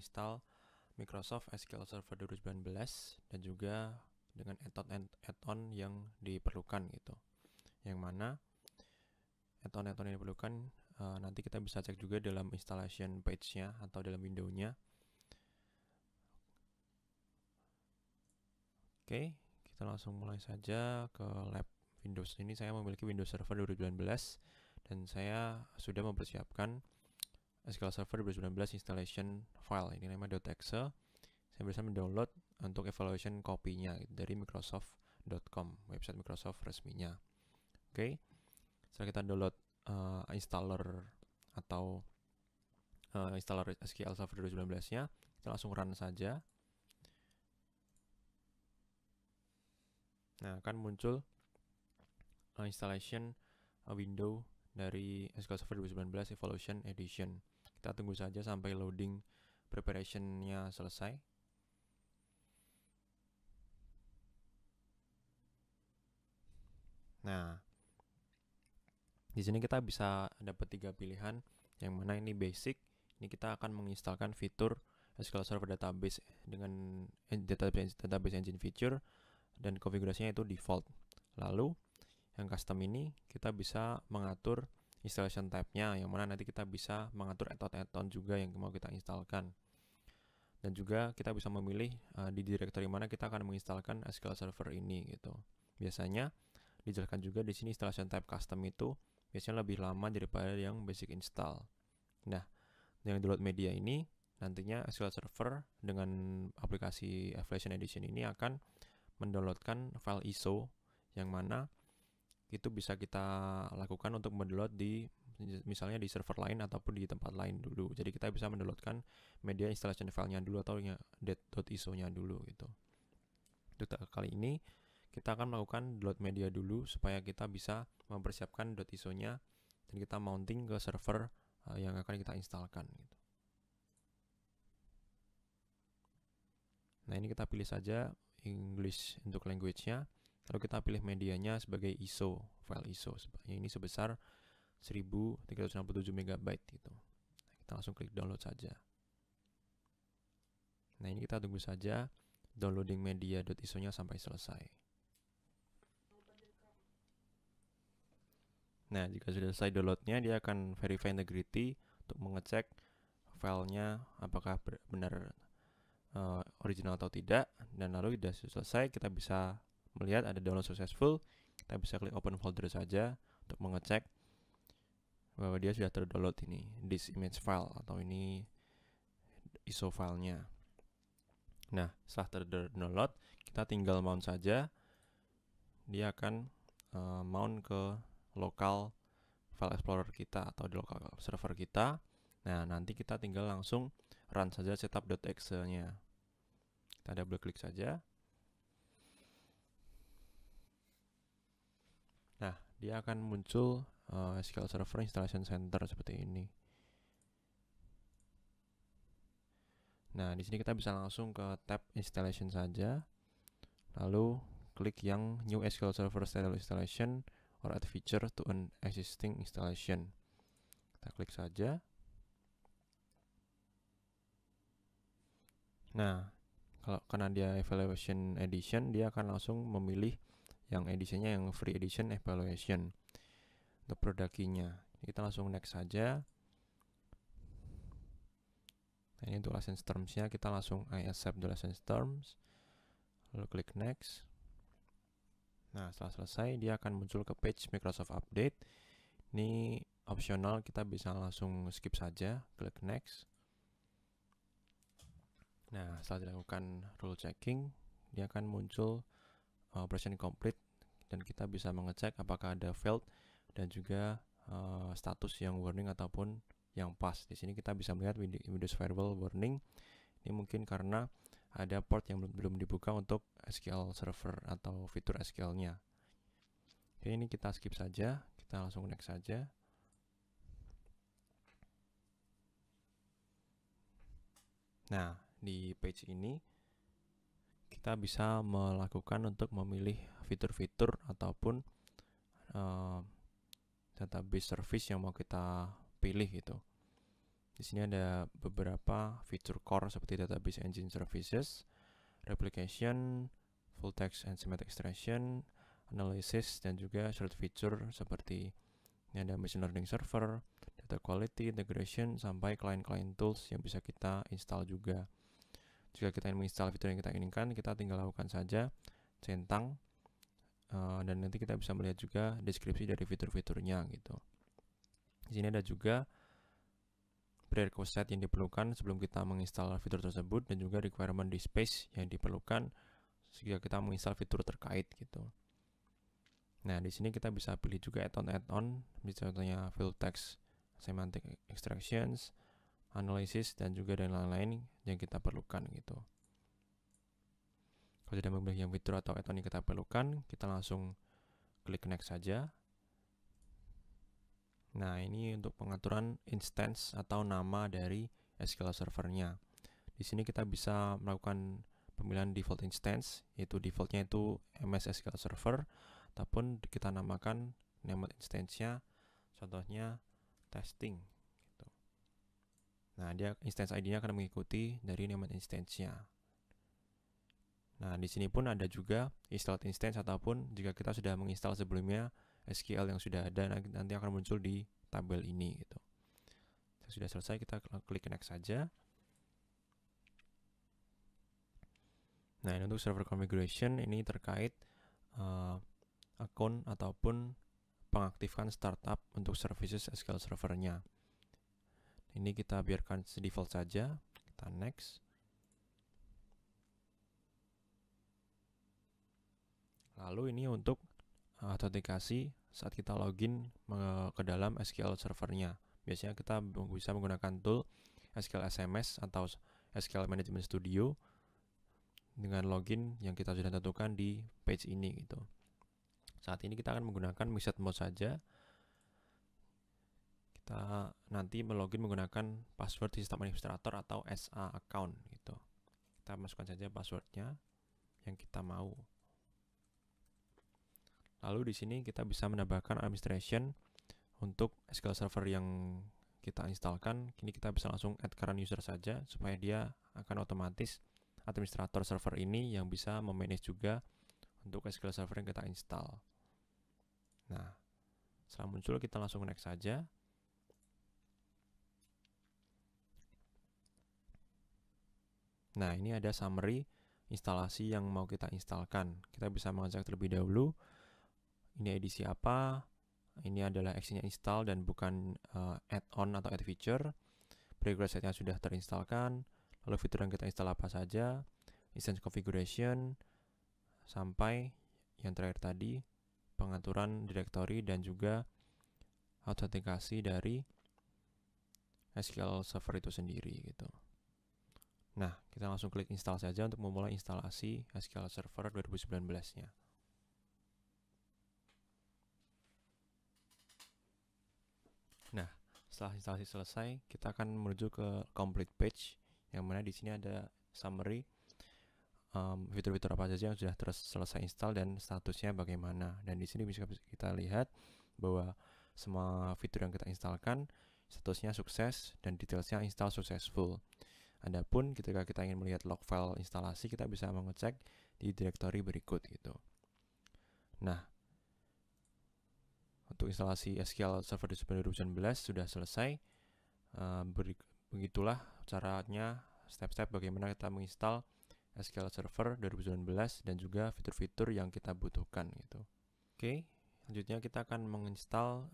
menginstal Microsoft SQL Server 2019 dan juga dengan add-on yang diperlukan gitu. Yang mana add-on yang diperlukan nanti kita bisa cek juga dalam installation page-nya atau dalam window-nya. Oke, kita langsung mulai saja ke lab Windows. Ini saya memiliki Windows Server 2019 dan saya sudah mempersiapkan SQL Server 2019 installation file. Ini namanya .exe. Saya bisa mendownload untuk evaluation copy-nya dari microsoft.com, website Microsoft resminya. Oke, setelah kita download installer atau installer SQL Server 2019-nya, kita langsung run saja. Nah, akan muncul installation window dari SQL Server 2019 Evolution Edition. Kita tunggu saja sampai loading preparation-nya selesai. Nah, di sini kita bisa dapat 3 pilihan, yang mana ini basic. Ini kita akan menginstalkan fitur SQL Server Database dengan database engine feature dan konfigurasinya itu default. Lalu yang custom ini kita bisa mengatur installation type-nya, yang mana nanti kita bisa mengatur add-on juga yang mau kita instalkan. Dan juga kita bisa memilih di directory mana kita akan menginstalkan SQL Server ini gitu. Biasanya dijelaskan juga di sini installation type custom itu biasanya lebih lama daripada yang basic install. Nah, yang download media ini nantinya SQL Server dengan aplikasi Evolution Edition ini akan mendownloadkan file ISO yang mana itu bisa kita lakukan untuk mendownload di misalnya di server lain ataupun di tempat lain dulu. Jadi kita bisa mendownloadkan media installation filenya dulu atau .iso-nya dulu gitu. Untuk kali ini kita akan melakukan download media dulu supaya kita bisa mempersiapkan .iso-nya dan kita mounting ke server yang akan kita instalkan gitu. Nah, ini kita pilih saja English untuk language-nya. Lalu kita pilih medianya sebagai ISO, file ISO. Ini sebesar 1367 MB gitu. Kita langsung klik download saja. Nah, ini kita tunggu saja downloading media.iso-nya sampai selesai. Nah, jika sudah selesai downloadnya, dia akan verify integrity untuk mengecek filenya apakah benar original atau tidak. Dan lalu sudah selesai, kita bisa melihat ada download successful. Kita bisa klik open folder saja untuk mengecek bahwa dia sudah terdownload ini, this image file atau ini ISO filenya. Nah, setelah terdownload, kita tinggal mount saja. Dia akan mount ke lokal file explorer kita atau di lokal server kita. Nah, nanti kita tinggal langsung run saja setup.exe-nya. Kita double klik saja. Nah, dia akan muncul SQL Server Installation Center seperti ini. Nah, di sini kita bisa langsung ke tab Installation saja. Lalu klik yang New SQL Server Style Installation or Add Feature to an Existing Installation. Kita klik saja. Nah, karena dia Evaluation Edition, dia akan langsung memilih yang editionnya yang Free Edition Evaluation untuk produk key-nya. Kita langsung next saja. Nah, ini untuk license terms-nya kita langsung I accept the license terms. Lalu klik next. Nah, setelah selesai dia akan muncul ke page Microsoft Update. Ini optional, kita bisa langsung skip saja, klik next. Nah, setelah dilakukan rule checking, dia akan muncul operation complete dan kita bisa mengecek apakah ada failed dan juga status yang warning ataupun yang pas. Di sini kita bisa melihat Windows Firewall warning. Ini mungkin karena ada port yang belum dibuka untuk SQL Server atau fitur SQL-nya. Oke, ini kita skip saja. Kita langsung next saja. Nah, di page ini kita bisa melakukan untuk memilih fitur-fitur ataupun database service yang mau kita pilih gitu. Di sini ada beberapa fitur core seperti database engine services, replication, full text and semantic extraction, analysis, dan juga short feature seperti ini ada machine learning server, data quality, integration, sampai client-client tools yang bisa kita install juga. Jika kita ingin menginstal fitur yang kita inginkan, kita tinggal lakukan saja centang, dan nanti kita bisa melihat juga deskripsi dari fitur-fiturnya gitu. Di sini ada juga prerequisite yang diperlukan sebelum kita menginstal fitur tersebut, dan juga requirement di space yang diperlukan jika kita menginstal fitur terkait gitu. Nah, di sini kita bisa pilih juga add-on, misalnya full text, semantic extractions, analysis, dan juga dan lain-lain yang kita perlukan gitu. Kalau sudah memilih yang fitur atau add-on yang kita perlukan, kita langsung klik next saja. Nah, ini untuk pengaturan instance atau nama dari SQL servernya. Di sini kita bisa melakukan pemilihan default instance, yaitu defaultnya itu MS SQL Server, ataupun kita namakan nama instance-nya, contohnya testing. Gitu. Nah, dia instance ID-nya akan mengikuti dari nama instance-nya. Nah, di sini pun ada juga installed instance, ataupun jika kita sudah menginstal sebelumnya SQL yang sudah ada, nanti akan muncul di tabel ini gitu. Sudah selesai, kita klik next saja. Nah, ini untuk server configuration, ini terkait akun ataupun pengaktifkan startup untuk services SQL servernya. Ini kita biarkan default saja, kita next. Lalu ini untuk autentikasi saat kita login ke dalam SQL servernya. Biasanya kita bisa menggunakan tool SQL SMS atau SQL Management Studio dengan login yang kita sudah tentukan di page ini gitu. Saat ini kita akan menggunakan mixed mode saja. Kita nanti melogin menggunakan password sistem administrator atau SA account gitu. Kita masukkan saja passwordnya yang kita mau. Lalu di sini kita bisa menambahkan administration untuk SQL Server yang kita instalkan. Kini kita bisa langsung add current user saja supaya dia akan otomatis administrator server ini yang bisa memanage juga untuk SQL Server yang kita install. Nah, setelah muncul kita langsung next saja. Nah, ini ada summary instalasi yang mau kita instalkan. Kita bisa mengecek terlebih dahulu ini edisi apa, ini adalah actionnya install dan bukan add-on atau add feature, prerequisite-nya sudah terinstalkan, lalu fitur yang kita install apa saja, instance configuration, sampai yang terakhir tadi pengaturan directory dan juga autentikasi dari SQL Server itu sendiri gitu. Nah, kita langsung klik install saja untuk memulai instalasi SQL Server 2019-nya. Nah, setelah instalasi selesai, kita akan menuju ke complete page, yang mana di sini ada summary fitur-fitur apa saja yang sudah selesai install dan statusnya bagaimana. Dan di sini bisa kita lihat bahwa semua fitur yang kita instalkan statusnya sukses dan detailsnya install successful. Adapun ketika kita ingin melihat log file instalasi, kita bisa mengecek di directory berikut gitu. Nah, untuk instalasi SQL Server 2019 sudah selesai. Begitulah caranya, step-step bagaimana kita menginstal SQL Server 2019 dan juga fitur-fitur yang kita butuhkan gitu. Oke, selanjutnya kita akan menginstal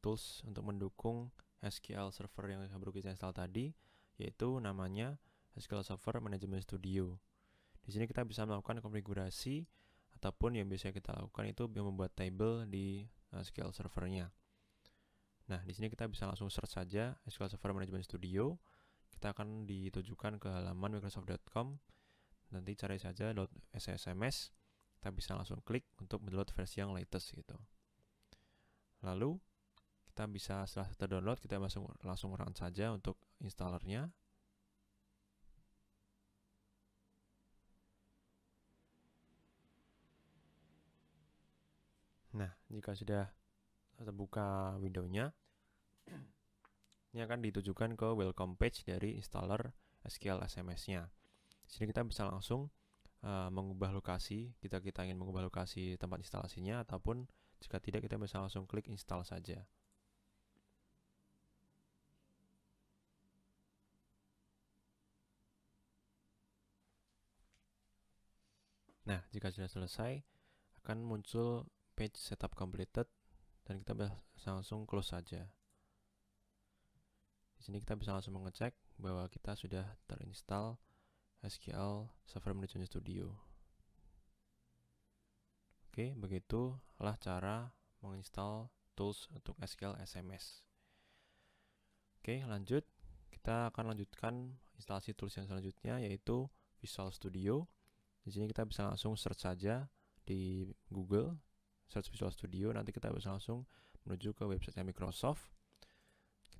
tools untuk mendukung SQL Server yang baru kita install tadi, yaitu namanya SQL Server Management Studio. Di sini kita bisa melakukan konfigurasi ataupun yang biasa kita lakukan itu membuat table di SQL Servernya. Nah, di sini kita bisa langsung search saja SQL Server Management Studio. Kita akan ditujukan ke halaman microsoft.com. Nanti cari saja .sms. Kita bisa langsung klik untuk mendownload versi yang latest gitu. Lalu kita bisa setelah terdownload, kita langsung run saja untuk installernya. Nah, jika sudah terbuka windownya, Ini akan ditujukan ke welcome page dari installer SQL SMS-nya. Di sini kita bisa langsung mengubah lokasi, kita ingin mengubah lokasi tempat instalasinya, ataupun jika tidak kita bisa langsung klik install saja. Nah, jika sudah selesai, akan muncul page setup completed dan kita bisa langsung close saja. Di sini kita bisa langsung mengecek bahwa kita sudah terinstall SQL Server Management Studio. Oke, begitulah cara menginstal tools untuk SQL SMS. Oke, lanjut. Kita akan lanjutkan instalasi tools yang selanjutnya, yaitu Visual Studio. Di sini kita bisa langsung search saja di Google, search Visual Studio. Nanti kita bisa langsung menuju ke website Microsoft.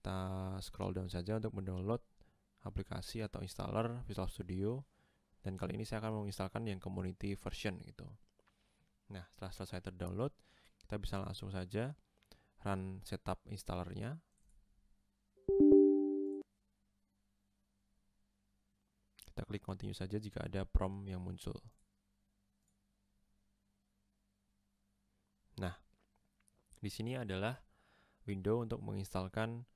Kita scroll down saja untuk mendownload aplikasi atau installer Visual Studio. Dan kali ini saya akan menginstalkan yang community version gitu. Nah, setelah selesai terdownload, kita bisa langsung saja run setup installernya. Kita klik continue saja jika ada prompt yang muncul. Nah, di sini adalah window untuk menginstalkan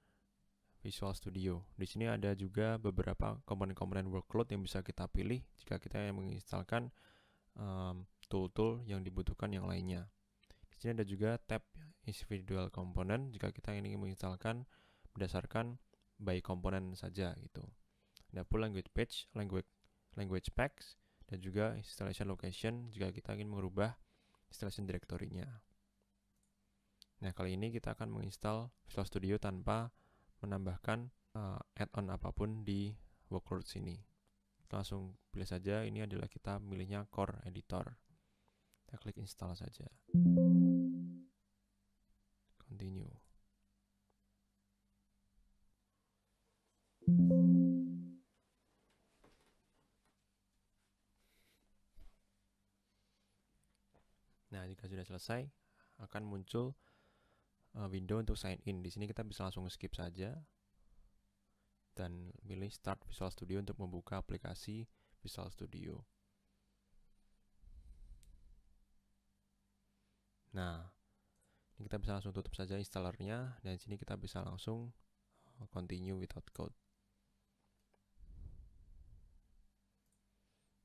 Visual Studio. Di sini ada juga beberapa komponen-komponen workload yang bisa kita pilih jika kita yang menginstalkan tool-tool yang dibutuhkan yang lainnya. Di sini ada juga tab individual component jika kita ingin menginstalkan berdasarkan by komponen saja gitu. Ada pula language packs, dan juga installation location jika kita ingin merubah installation directory-nya. Nah, kali ini kita akan menginstal Visual Studio tanpa menambahkan add-on apapun di workload sini. Kita langsung pilih saja, ini adalah kita milihnya Core Editor. Kita klik install saja. Continue. Nah, jika sudah selesai, akan muncul window untuk sign in. Di sini kita bisa langsung skip saja dan pilih Start Visual Studio untuk membuka aplikasi Visual Studio. Nah, ini kita bisa langsung tutup saja installernya, dan di sini kita bisa langsung continue without code.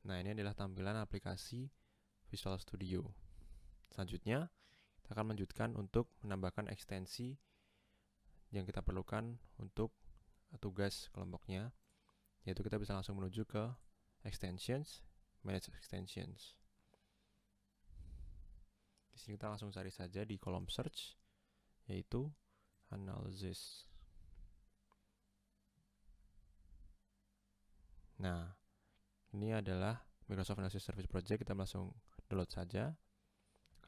Nah, ini adalah tampilan aplikasi Visual Studio. Selanjutnya, kita akan melanjutkan untuk menambahkan ekstensi yang kita perlukan untuk tugas kelompoknya, yaitu kita bisa langsung menuju ke Extensions, Manage Extensions. Di sini kita langsung cari saja di kolom search, yaitu Analysis. Nah, ini adalah Microsoft Analysis Service Project. Kita langsung download saja,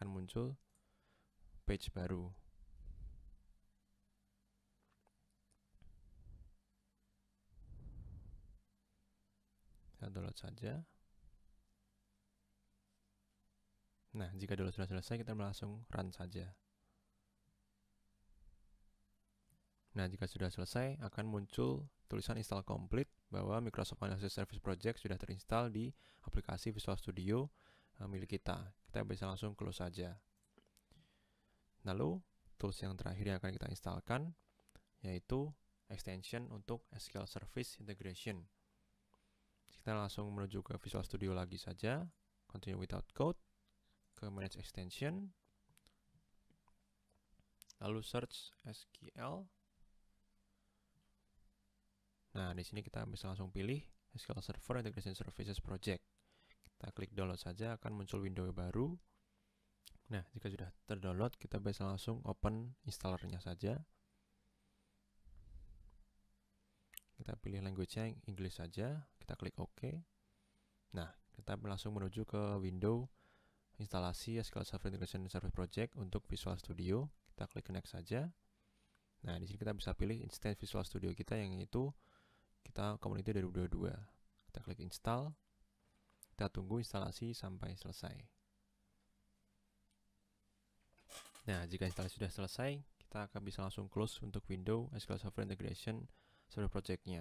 akan muncul page baru. Kita download saja. Nah, jika download sudah selesai, kita langsung run saja. Nah, jika sudah selesai, akan muncul tulisan install complete bahwa Microsoft Analysis Service Project sudah terinstall di aplikasi Visual Studio milik kita. Kita bisa langsung close saja. Lalu, tools yang terakhir yang akan kita instalkan yaitu extension untuk SQL Service Integration. Kita langsung menuju ke Visual Studio lagi saja, continue without code, ke Manage Extension, lalu search SQL. Nah, di sini kita bisa langsung pilih SQL Server Integration Services Project. Kita klik download saja, akan muncul window baru. Nah, jika sudah terdownload, kita bisa langsung open installernya saja. Kita pilih language-nya English saja, kita klik OK. Nah, kita langsung menuju ke window instalasi SQL Server Integration Service Project untuk Visual Studio. Kita klik next saja. Nah, di sini kita bisa pilih instance Visual Studio kita yang itu kita Community 2022. Kita klik install. Kita tunggu instalasi sampai selesai. Nah, jika instalasi sudah selesai, kita akan bisa langsung close untuk window SQL Server Integration Server Project-nya.